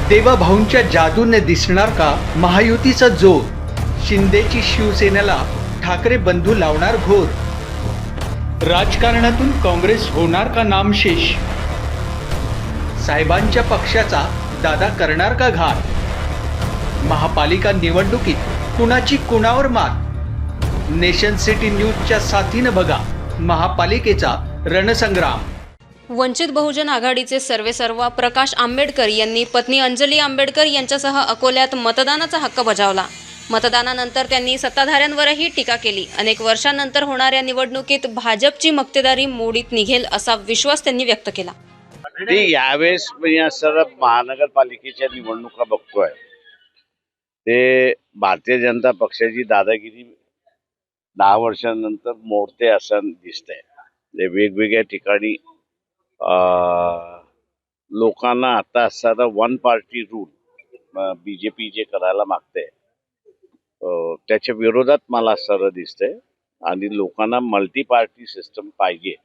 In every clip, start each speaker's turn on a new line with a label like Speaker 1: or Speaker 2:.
Speaker 1: देवाभाऊंच्या जादूने दिसणार का महायुतीचा जोर? शिंदेची शिवसेनेला ठाकरे बंधू लावणार घोर. राजकारणातून काँग्रेस होणार का नामशेष? साहेबांच्या पक्षाचा दादा करणार का घात? महापालिका निवडणुकीत कुणाची कुणावर मात? नेशन सिटी न्यूजच्या साथीनं बघा महापालिकेचा रणसंग्राम.
Speaker 2: वंचित बहुजन आघाडीचे सर्वेसर्वा प्रकाश आंबेडकर यांनी पत्नी अंजली आंबेडकर यांच्यासह अकोल्यात मतदानाचा हक्क बजावला. मतदानानंतर त्यांनी सत्ताधाऱ्यांवरही टीका केली. अनेक वर्षांनंतर होणाऱ्या निवडणुकीत भाजपची मक्तेदारी मोडीत निघेल असा विश्वास त्यांनी व्यक्त केला.
Speaker 3: यावेळेस या सर्व महानगरपालिकेच्या निवडणुका बघतोय ते भारतीय जनता पक्षाची दादागिरी 10 वर्षांनंतर मोडते असं दिसतंय. वेगवेगळ्या ठिकाणी लोकांना आता असणारा वन पार्टी रूल बीजेपी जे करायला मागते त्याच्या विरोधात मला असणारं दिसतंय आणि लोकांना मल्टी पार्टी सिस्टम पाहिजे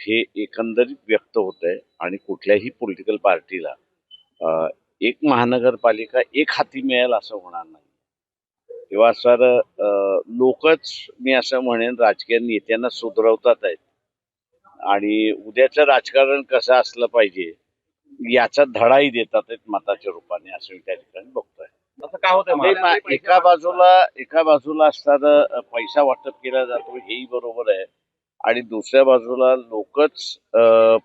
Speaker 3: हे एकंदरीत व्यक्त होतंय. आणि कुठल्याही पॉलिटिकल पार्टीला एक महानगरपालिका एक हाती मिळेल असं होणार नाही. तेव्हा सर लोकच मी असं म्हणेन राजकीय नेत्यांना सुधरवतात आहेत आणि उद्याचं राजकारण कसं असलं पाहिजे याचा धडाही देतात आहेत मताच्या रूपाने असं मी त्या ठिकाणी बघतोय.
Speaker 4: असं का होतं?
Speaker 3: एका बाजूला असताना पैसा वाटप केला जातो हेही बरोबर आहे आणि दुसऱ्या बाजूला लोकच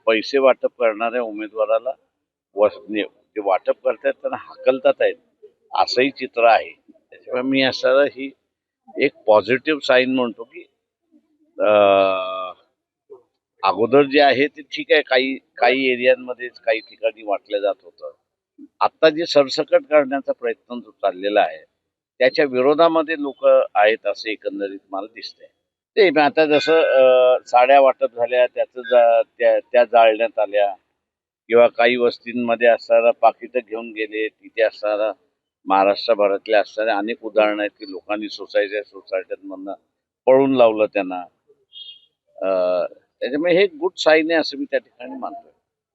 Speaker 3: पैसे वाटप करणाऱ्या उमेदवाराला जे वाटप करतायत त्यांना हाकलतात आहेत असंही चित्र आहे. त्याच्यामुळे मी असं ही एक पॉझिटिव्ह साईन म्हणतो की अगोदर जे आहे ते ठीक आहे, काही एरियांमध्ये काही ठिकाणी वाटलं जात होतं. आता जे सरसकट करण्याचा प्रयत्न जो चाललेला आहे त्याच्या विरोधामध्ये लोक आहेत असं एकंदरीत मला दिसतंय. ते आता जसं साड्या वाटप झाल्या त्या जाळण्यात आल्या किंवा काही वस्तींमध्ये असणारा पाकिटं घेऊन गेले, तिथे असणारा महाराष्ट्रभरातल्या असणाऱ्या अनेक उदाहरणं आहेत की लोकांनी सोसायट्यांमधनं पळून लावलं त्यांना. त्याच्यामुळे हे गुड साईन आहे असं मी त्या ठिकाणी मानतोय.